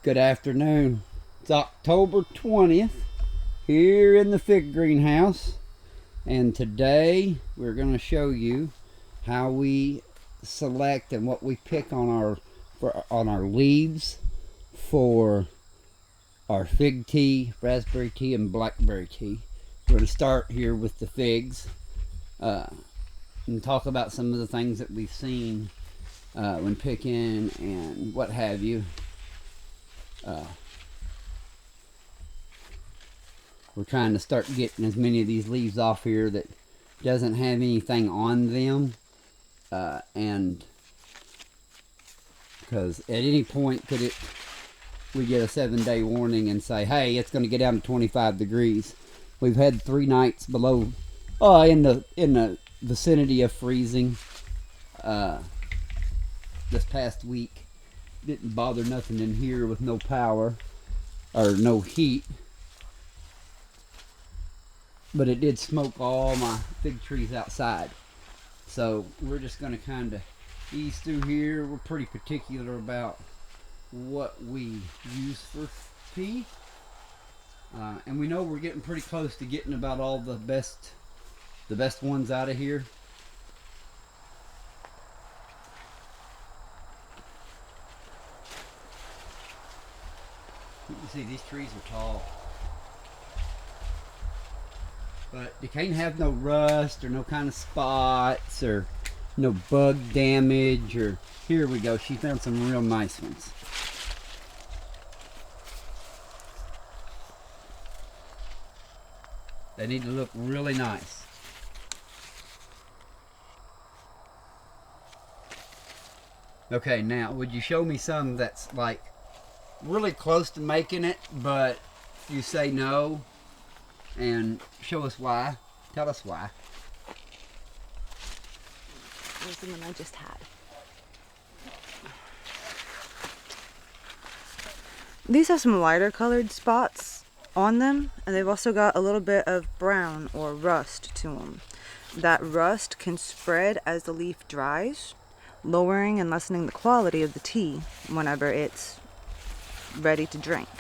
Good afternoon. It's October 20th here in the fig greenhouse, and today we're going to show you how we select and what we pick on our leaves for our fig tea, raspberry tea, and blackberry tea. We're going to start here with the figs and talk about some of the things that we've seen when picking and what have you. We're trying to start getting as many of these leaves off here that doesn't have anything on them, and because at any point we get a 7-day warning and say, hey, it's going to get down to 25 degrees. We've had 3 nights below in the vicinity of freezing this past week. Didn't bother nothing in here with no power or no heat, but it did smoke all my fig trees outside. So we're just going to kind of ease through here. We're pretty particular about what we use for tea, and we know we're getting pretty close to getting about all the best ones out of here. You can see these trees are tall, but you can't have no rust or no kind of spots or no bug damage. Or here we go, she found some real nice ones. They need to look really nice. Okay, now would you show me some that's like really close to making it, but you say no, and show us why. Tell us why. Here's the one I just had. These have some lighter colored spots on them, and they've also got a little bit of brown or rust to them. That rust can spread as the leaf dries, lowering and lessening the quality of the tea whenever it's ready to drink.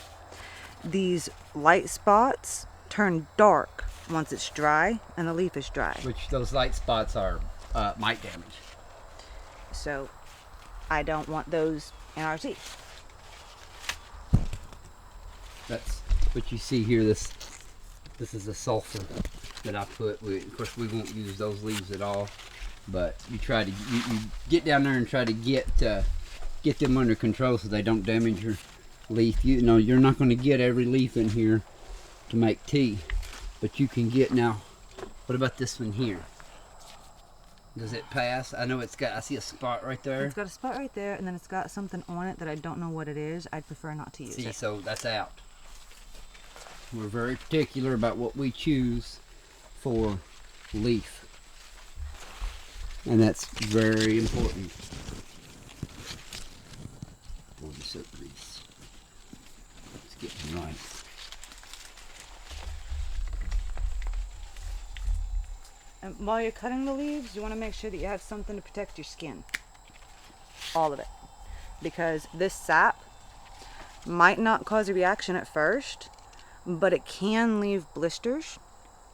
These light spots turn dark once it's dry and the leaf is dry. Which those light spots are mite damage. So I don't want those in our tea. That's what you see here. This is the sulfur that I put. Of course, we won't use those leaves at all, but you try to you get down there and try to get them under control so they don't damage your leaf. You know, you're not going to get every leaf in here to make tea, but you can get. Now, what about this one here? Does it pass? I know it's got, I see a spot right there. It's got a spot right there, and then it's got something on it that I don't know what it is. I'd prefer not to use it. See, so that's out. We're very particular about what we choose for leaf, and that's very important. Oh, the soap grease. It's getting nice. And while you're cutting the leaves, you want to make sure that you have something to protect your skin. All of it. Because this sap might not cause a reaction at first, but it can leave blisters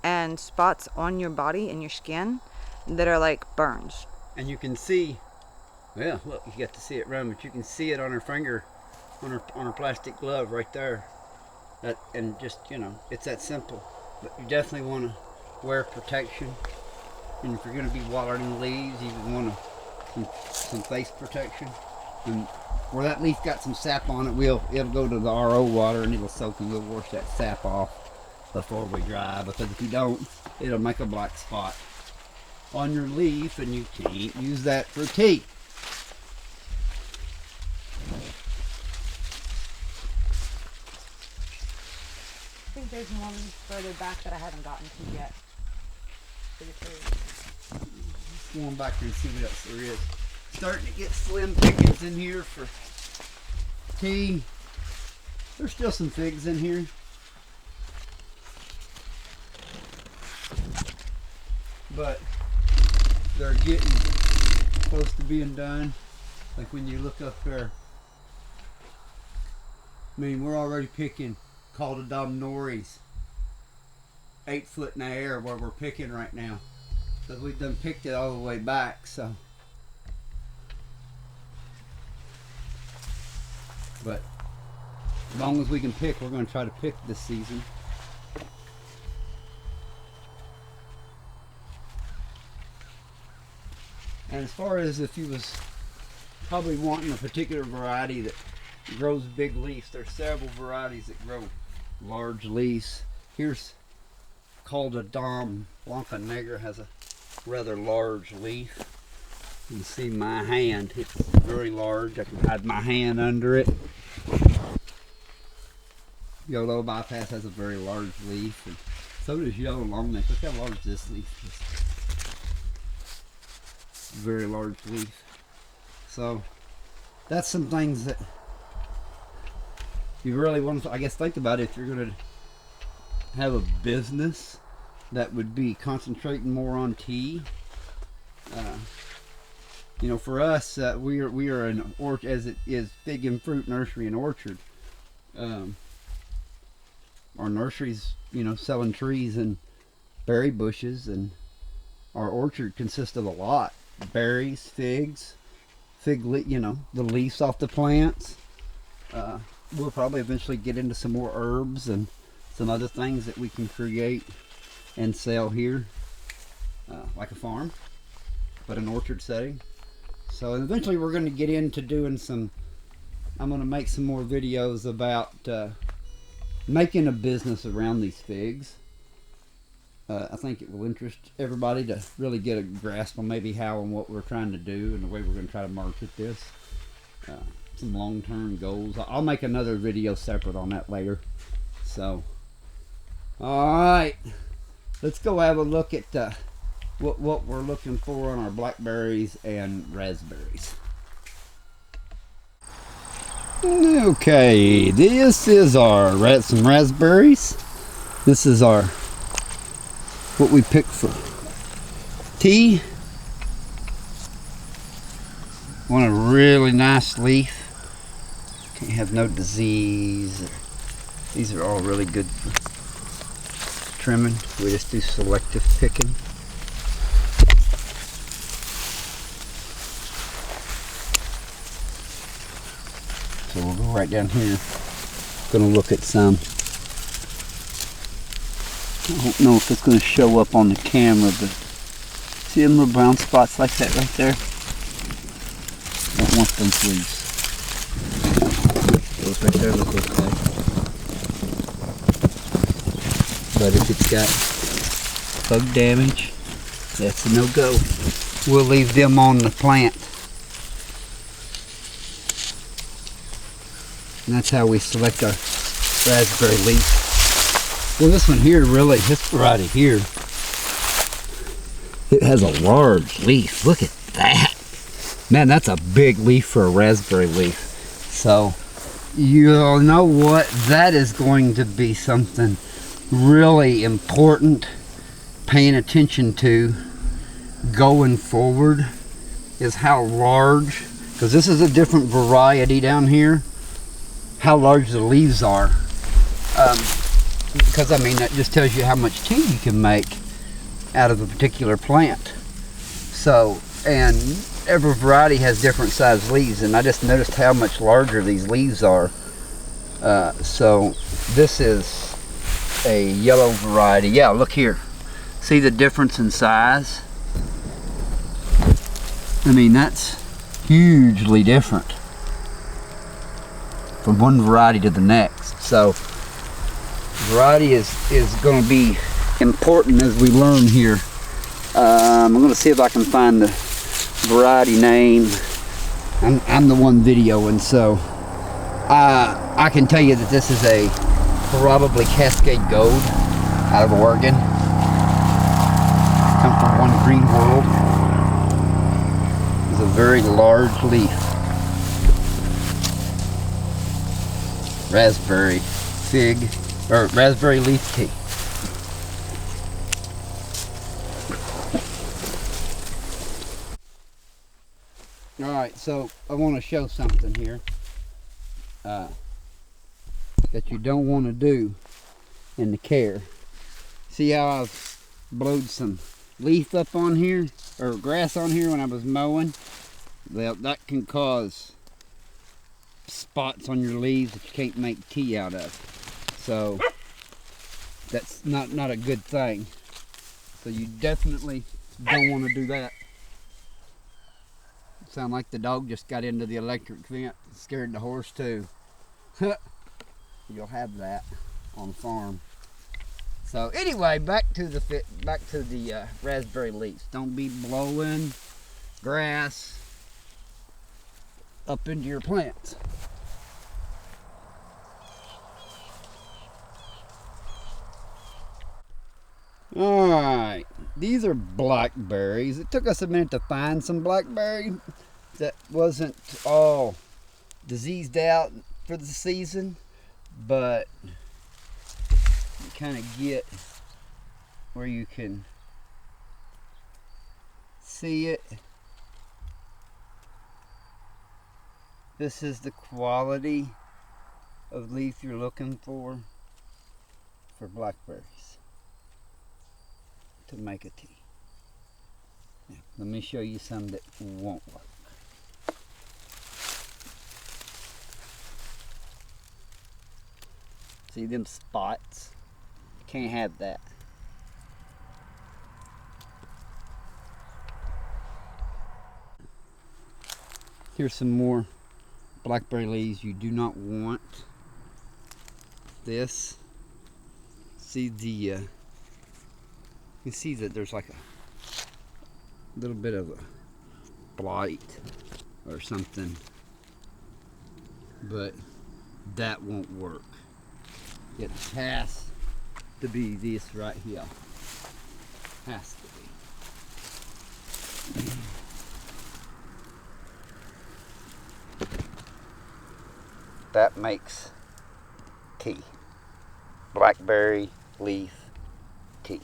and spots on your body and your skin that are like burns. And you can see, well, look, you got to see it run, but you can see it on her finger, on her plastic glove right there. That, and just, you know, it's that simple. But you definitely want to wear protection. And if you're going to be watering leaves, you want some face protection. And where that leaf got some sap on it, it'll go to the RO water and it'll soak, and we'll wash that sap off before we dry. Because if you don't, it'll make a black spot on your leaf, and you can't use that for tea. I think there's one further back that I haven't gotten to yet. Go on back here and see what else there is. Starting to get slim pickings in here for tea. There's still some figs in here. But they're getting close to being done. Like when you look up there, I mean, we're already picking Caldodom Nories 8 foot in the air where we're picking right now. Because we've done picked it all the way back, so. But as long as we can pick, we're going to try to pick this season. And as far as if you was probably wanting a particular variety that grows big leaves, there's several varieties that grow large leaves. Here's Caldodom Blanca Negra, has a rather large leaf. You can see my hand, it's very large. I can hide my hand under it. Yellow Bypass has a very large leaf, and so does Yellow Longneck. Look how large this leaf is. Very large leaf. So that's some things that you really want to, I guess, think about if you're going to have a business that would be concentrating more on tea. You know, for us, we are an orchard, as it is Fig and Fruit Nursery and Orchard. Our nursery's, you know, selling trees and berry bushes, and our orchard consists of a lot. Berries, figs, you know, the leaves off the plants. We'll probably eventually get into some more herbs and some other things that we can create and sell here, like a farm, but an orchard setting. So eventually we're going to get into doing some, I'm going to make some more videos about making a business around these figs. I think it will interest everybody to really get a grasp on maybe how and what we're trying to do and the way we're going to try to market this. Some long-term goals. I'll make another video separate on that later. So, alright, let's go have a look at what we're looking for on our blackberries and raspberries. Okay, this is our some raspberries. This is our what we picked for tea. Want a really nice leaf. Can't have no disease. These are all really good for trimming. We just do selective picking. So we'll go right down here. Gonna look at some. I don't know if it's going to show up on the camera, but see them little brown spots like that right there? Don't want them, please. Those right there look okay. But if it's got bug damage, that's a no-go. We'll leave them on the plant. And that's how we select our raspberry leaf. Well, this one here, really, this variety here, it has a large leaf. Look at that. Man, that's a big leaf for a raspberry leaf. So, you'll know what, that is going to be something really important paying attention to going forward, is how large, because this is a different variety down here, how large the leaves are. Because I mean, that just tells you how much tea you can make out of a particular plant. So, and every variety has different size leaves, and I just noticed how much larger these leaves are. So this is a yellow variety. Yeah, look here. See the difference in size? I mean, that's hugely different from one variety to the next. So variety is going to be important as we learn here. I'm going to see if I can find the variety name. I'm the one videoing, so I can tell you that this is a probably Cascade Gold out of Oregon. Come from One Green World. It's a very large leaf. Raspberry fig, or raspberry leaf tea. Alright, so I want to show something here. that you don't want to do in the care. See how I've blowed some leaf up on here, or grass on here when I was mowing? Well, that can cause spots on your leaves that you can't make tea out of. So that's not a good thing. So you definitely don't want to do that. Sound like the dog just got into the electric vent, scared the horse too. You'll have that on the farm. So anyway, back to the raspberry leaves. Don't be blowing grass up into your plants. All right, these are blackberries. It took us a minute to find some blackberry that wasn't all diseased out for the season, but you kind of get where you can see it. This is the quality of leaf you're looking for blackberries to make a tea. Now, let me show you some that won't work. See them spots? Can't have that. Here's some more blackberry leaves you do not want. This. See the you see that there's like a little bit of a blight or something, but that won't work. It has to be this right here. Has to be. That makes tea. Blackberry leaf tea.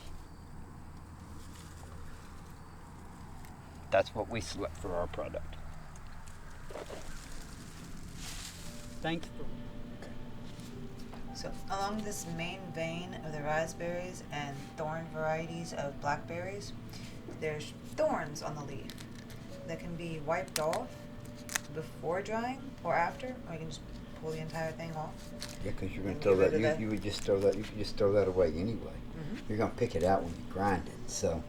That's what we select for our product. Thanks for... So along this main vein of the raspberries and thorn varieties of blackberries, there's thorns on the leaf that can be wiped off before drying or after, or you can just pull the entire thing off. Yeah, because you're going to throw that. You would just throw that. You could just throw that away anyway. Mm-hmm. You're going to pick it out when you grind it. So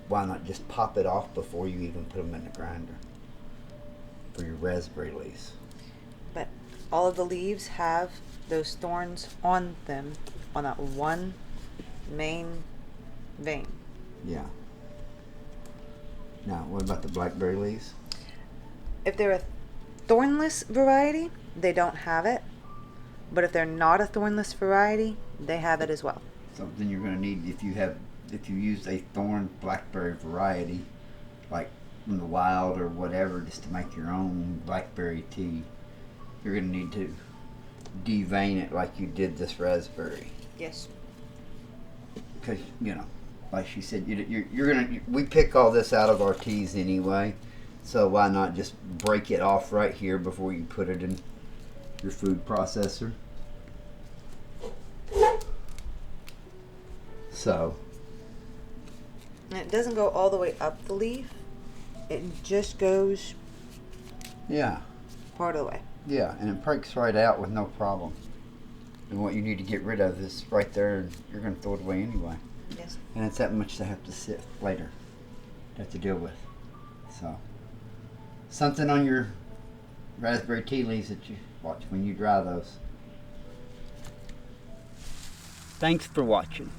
why not just pop it off before you even put them in the grinder for your raspberry leaves? But all of the leaves have those thorns on them on that one main vein. Yeah. Now, what about the blackberry leaves? If they're a thornless variety, they don't have it. But if they're not a thornless variety, they have it as well. So then you're going to need, if you use a thorn blackberry variety, like from the wild or whatever, just to make your own blackberry tea, you're going to need to devein it like you did this raspberry. Yes. Because, you know, like she said, we pick all this out of our teas anyway, so why not just break it off right here before you put it in your food processor? So. And it doesn't go all the way up the leaf. It just goes part of the way. Yeah, and it breaks right out with no problem. And what you need to get rid of is right there, and you're going to throw it away anyway. Yes. And it's that much to have to sit later, to have to deal with. So, something on your raspberry tea leaves that you watch when you dry those. Thanks for watching.